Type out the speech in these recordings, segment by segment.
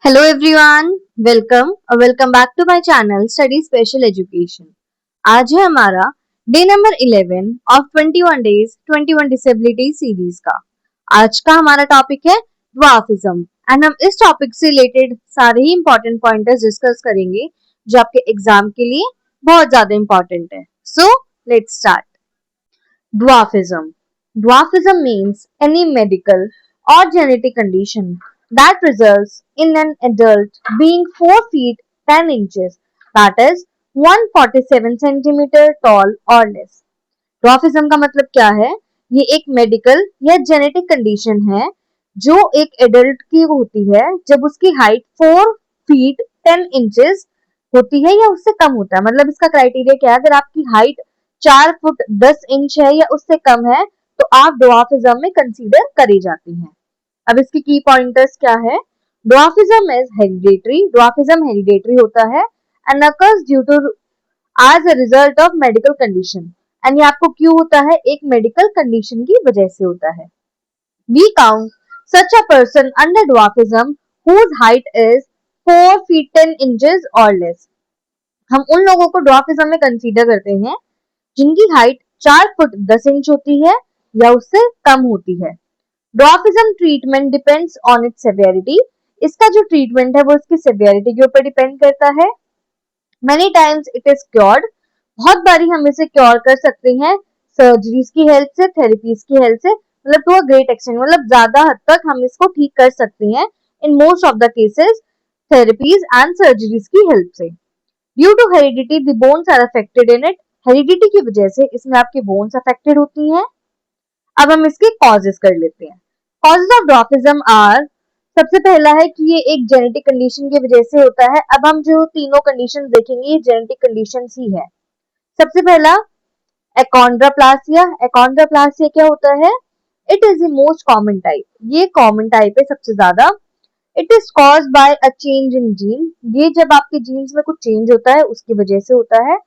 Hello everyone, welcome back to my channel Study Special Education. आज है हमारा day number 11 of 21 days 21 disability series का। आज का हमारा टॉपिक है ड्वार्फिज्म एंड हम इस टॉपिक से रिलेटेड सारे ही इंपॉर्टेंट पॉइंटर्स डिस्कस करेंगे जो आपके एग्जाम के लिए बहुत ज्यादा इंपॉर्टेंट है। So let's start. Dwarfism. Dwarfism means any medical or genetic condition that results in an adult being 4 feet 10 inches, that is 147 centimeter tall or less. Dwarfism का मतलब क्या है? ये एक मेडिकल या जेनेटिक कंडीशन है जो एक एडल्ट की होती है जब उसकी हाइट 4 फीट 10 इंचेस होती है या उससे कम होता है। मतलब इसका क्राइटेरिया क्या है? अगर आपकी हाइट 4 फुट 10 इंच है या उससे कम है तो आप ड्वार्फिज्म में कंसीडर करी जाती हैं। अब इसके की पॉइंटर्स क्या है? Dwarfism is hereditary. Dwarfism hereditary होता है and occurs due to as a result of medical condition. And ये आपको क्यों होता है? एक मेडिकल कंडीशन की वजह से होता है। We count such a person under dwarfism whose height is 4 feet 10 inches or less. हम उन लोगों को ड्वार्फिज्म में कंसीडर करते हैं जिनकी हाइट 4 फुट 10 इंच होती है या उससे कम होती है। Dwarfism treatment depends on it's severity. इसका जो ट्रीटमेंट है वो इसकी सेवेरिटी के ऊपर डिपेंड करता है। Many times it is cured. बहुत बारी हम इसे क्योर कर सकते हैं सर्जरीज की हेल्प से, थेरेपीज की हेल्प से, मतलब टू अ ग्रेट एक्सटेंट, मतलब ज्यादा हद तक हम इसको ठीक कर सकते हैं in most of the cases therapies and surgeries की हेल्प से। Due to heredity the bones are affected in it. Heredity की वजह से इसमें आपकी बोन्स अफेक्टेड होती हैं। अब हम इसके कॉजेस कर लेते हैं। कॉजेस ऑफ ड्वार्फिज्म आर, सबसे पहला है कि ये एक जेनेटिक कंडीशन की वजह से होता है। अब हम जो तीनों कंडीशन देखेंगे ये जेनेटिक कंडीशंस ही है। सबसे पहला एकोंड्रोप्लासिया। एकोंड्रोप्लासिया क्या होता है? It is the most common type. ये कॉमन टाइप है सबसे ज्यादा। It is caused by a change in gene. ये जब आपके जीन्स में कुछ चेंज होता है उसकी वजह से होता है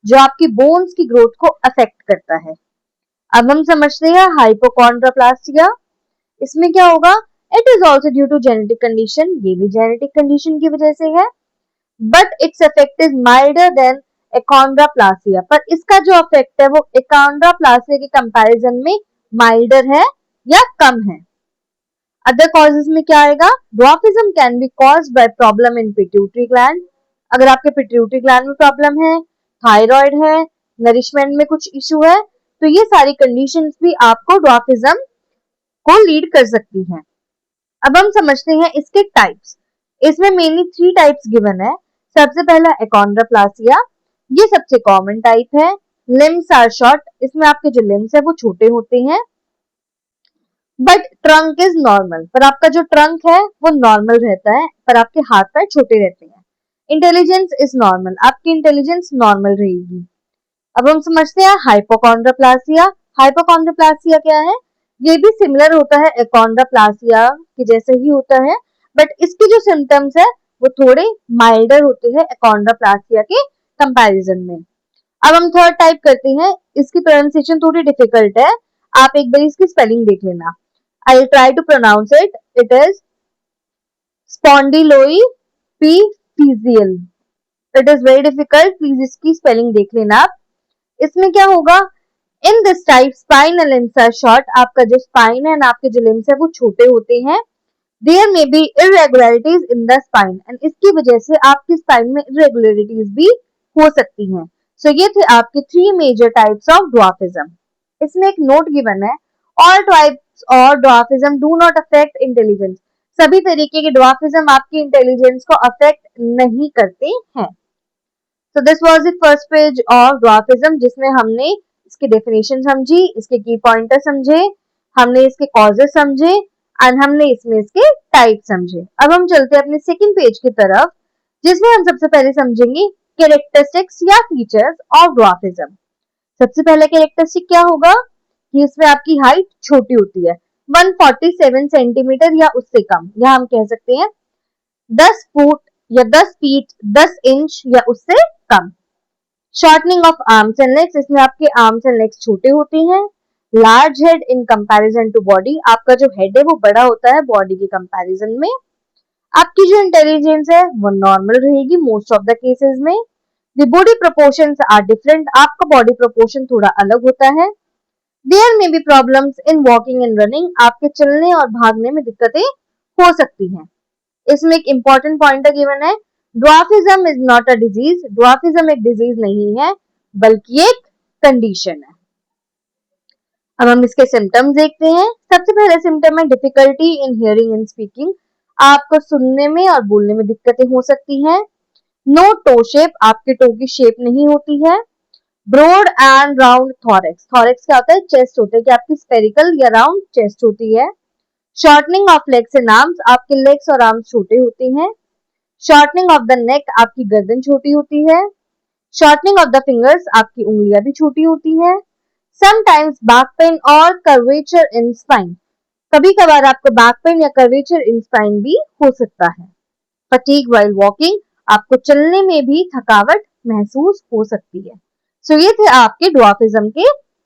जो आपकी बोन्स की ग्रोथ को अफेक्ट करता है। अब हम समझते हैं हाइपोकॉन्ड्रोप्लासिया। इसमें क्या होगा? It is also due to genetic condition. ये भी जेनेटिक कंडीशन की वजह से है but its effect is milder than achondroplasia. पर इसका जो इफेक्ट है वो एकोंड्रोप्लासिया के कंपैरिजन में माइल्डर है या कम है। अदर कॉजेज में क्या आएगा? Dwarfism can be caused by problem in pituitary gland. अगर आपके पिट्यूटरी ग्लैंड में प्रॉब्लम है, थायराइड है, नरिशमेंट में कुछ इशू है, तो ये सारी कंडीशंस भी आपको ड्वार्फिज्म को लीड कर सकती हैं। अब हम समझते हैं इसके टाइप्स। इसमें मेनली 3 टाइप्स गिवन है। सबसे पहला एकोंड्रोप्लासिया। ये सबसे कॉमन टाइप है। Limbs are short. इसमें आपके जो लिम्स है वो छोटे होते हैं बट ट्रंक इज नॉर्मल। पर आपका जो ट्रंक है वो नॉर्मल रहता है पर आपके हाथ पैर छोटे रहते हैं। Intelligence is normal. आपकी इंटेलिजेंस नॉर्मल रहेगी। अब हम समझते हैं हाइपोकॉन्ड्रोप्लासिया। हाइपोकॉन्ड्रोप्लासिया क्या है? ये भी सिमिलर होता है एकोंड्रोप्लासिया के जैसे ही होता है बट इसके जो सिम्टम्स है वो थोड़े माइल्डर होते हैं एकोंड्रोप्लासिया के कंपैरिजन में। अब हम थर्ड टाइप करते हैं। इसकी प्रोनाउंसिएशन थोड़ी डिफिकल्ट है, आप एक बार इसकी स्पेलिंग देख लेना। I will try to pronounce it. It is spondyloepiphyseal. It is very difficult, please इसकी स्पेलिंग देख लेना आप। इसमें क्या होगा? In this type spine and limbs are short. आपका जो स्पाइन है एंड आपके जो लिम्स है वो छोटे होते हैं। There may be irregularities in the spine and इसकी वजह से आपकी स्पाइन में इरेगुलरिटीज भी हो सकती हैं। सो ये थे आपके 3 मेजर टाइप्स ऑफ ड्वार्फिज्म। इसमें एक नोट गिवन है, all types of dwarfism do not affect intelligence. सभी तरीके के ड्वार्फिज्म आपकी इंटेलिजेंस को अफेक्ट नहीं करते हैं। So this was the first page of dwarfism जिसमें हमने इसकी डेफिनेशन समझी, इसके की पॉइंटर समझे, हमने इसके कॉजेस समझे एंड हमने इसमें इसके टाइप समझे। अब हम चलते हैं अपने सेकंड पेज की तरफ जिसमें हम सबसे पहले समझेंगे कैरेक्टरिस्टिक्स या फीचर्स ऑफ ड्वार्फिज्म। सबसे पहला कैरेक्टरिस्टिक क्या होगा कि इसमें आपकी हाइट छोटी होती है, 147 सेंटीमीटर या उससे कम, या हम कह सकते हैं 10 फुट या 10 फीट 10 इंच या उससे कम। Shortening of arms and legs. इसमें आपके आर्म्स एंड लेग्स छोटे होते हैं। Large head in comparison to body. आपका जो हेड है वो बड़ा होता है बॉडी के कंपैरिजन में। आपकी जो इंटेलिजेंस है वो नॉर्मल रहेगी मोस्ट ऑफ द केसेस में। The body proportions are different, आपका बॉडी प्रोपोर्शन थोड़ा अलग होता है। There may be problems in walking and running, आपके चलने और भागने में दिक्कतें हो सकती हैं। इसमें एक इंपॉर्टेंट पॉइंटर गिवन है, dwarfism is not a disease, dwarfism एक डिजीज नहीं है बल्कि एक कंडीशन है। अब हम इसके सिम्टम्स देखते हैं। सबसे पहला सिम्टम है difficulty in hearing and speaking, आपको सुनने में और बोलने में दिक्कतें हो सकती हैं। नो टो शेप, आपके टो की शेप नहीं होती है। Broad and round thorax, thorax क्या होता है, चेस्ट होता है कि आपकी स्पेरिकल या राउंड चेस्ट होती है। Shortening of legs and arms, आपके लेग्स और आर्म्स छोटे होते हैं। शॉर्टनिंग ऑफ द नेक, आपकी गर्दन छोटी होती है। शॉर्टनिंग ऑफ द फिंगर्स, आपकी उंगलियां भी छोटी होती हैं। समटाइम्स बैक पेन और कर्वेचर इन स्पाइन, कभी कभार आपको बैक पेन या कर्वेचर इन स्पाइन भी हो सकता है। फटीग व्हाइल वॉकिंग, आपको चलने में भी थकावट महसूस हो सकती है। सो ये थे आपके ड्वार्फिज्म के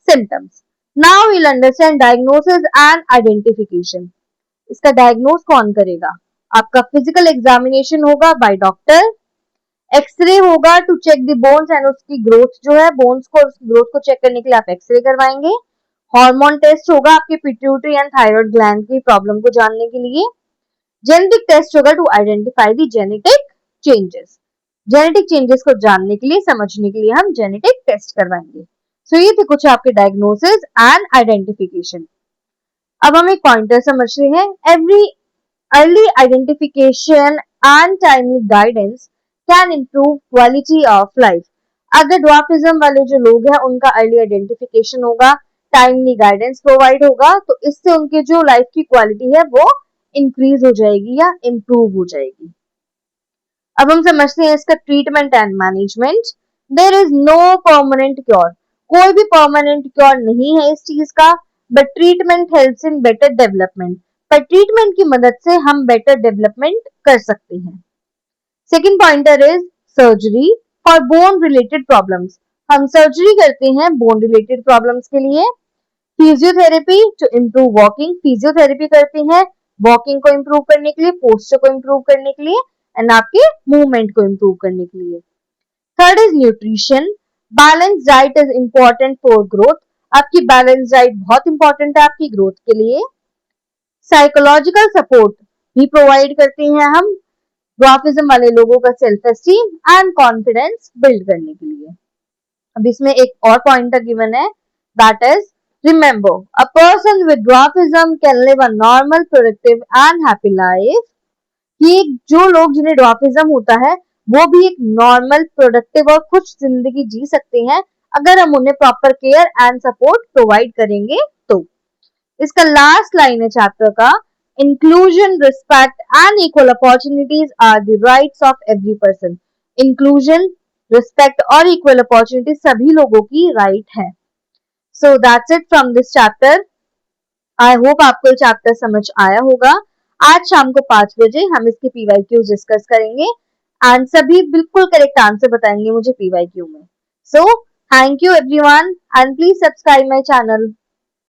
symptoms. Now we'll understand diagnosis and identification. इसका डायग्नोस कौन करेगा? आपका फिजिकल एग्जामिनेशन होगा बाय डॉक्टर, एक्सरे होगा to check the bones and उसकी ग्रोथ जो है, बोन्स को उसकी ग्रोथ को चेक करने के लिए आप एक्सरे करवाएंगे। हार्मोन टेस्ट होगा आपके पिट्यूटरी एंड थायराइड ग्लैंड की प्रॉब्लम को जानने के लिए। जेनेटिक टेस्ट होगा to identify the genetic changes, genetic changes को जानने के लिए, समझने के लिए हम जेनेटिक टेस्ट करवाएंगे। सो ये थे कुछ आपके डायग्नोसिस एंड आइडेंटिफिकेशन। अब हम एक पॉइंटर समझते हैं। Every early identification and timely guidance can improve quality of life. अगर ड्वार्फिज्म वाले जो लोग हैं उनका अर्ली आइडेंटिफिकेशन होगा, टाइमली गाइडेंस प्रोवाइड होगा, तो इससे उनके जो लाइफ की क्वालिटी है वो इंक्रीज हो जाएगी या इम्प्रूव हो जाएगी। अब हम समझते हैं इसका treatment and management. There is no permanent cure, कोई भी परमानेंट क्योर नहीं है इस चीज का, but treatment helps in better development, पर ट्रीटमेंट की मदद से हम बेटर डेवलपमेंट कर सकते हैं। Second pointer is surgery for bone related problems, हम सर्जरी करते हैं बोन रिलेटेड प्रॉब्लम्स के लिए। Physiotherapy to improve walking, physiotherapy करते हैं वॉकिंग को इम्प्रूव करने के लिए, पोस्चर को इम्प्रूव करने के लिए एंड आपके मूवमेंट को इम्प्रूव करने के लिए। Third is nutrition, balance diet is important for growth, आपकी बैलेंस डाइट बहुत इंपॉर्टेंट है आपकी ग्रोथ के लिए। साइकोलॉजिकल सपोर्ट भी प्रोवाइड करते हैं हम ड्वार्फिज्म वाले लोगों का self esteem and confidence build करने के लिए। अब इसमें एक और पॉइंटर गिवन है, that is remember a person with dwarfism can live a normal productive and happy life, कि जो लोग जिन्हें ड्वार्फिज्म होता है वो भी एक नॉर्मल प्रोडक्टिव और खुश जिंदगी जी सकते हैं अगर हम उन्हें proper care and support provide करेंगे तो। इसका लास्ट लाइन है चैप्टर का, inclusion respect and equal opportunities are the rights of every person. Inclusion, respect और इक्वल अपॉर्चुनिटी सभी लोगों की राइट है। So that's it from this chapter. I hope आपको ये चैप्टर समझ आया होगा। आज शाम को 5 बजे हम इसके PYQ डिस्कस करेंगे एंड सभी बिल्कुल करेक्ट आंसर बताएंगे मुझे PYQ में। So thank you everyone and please subscribe my channel.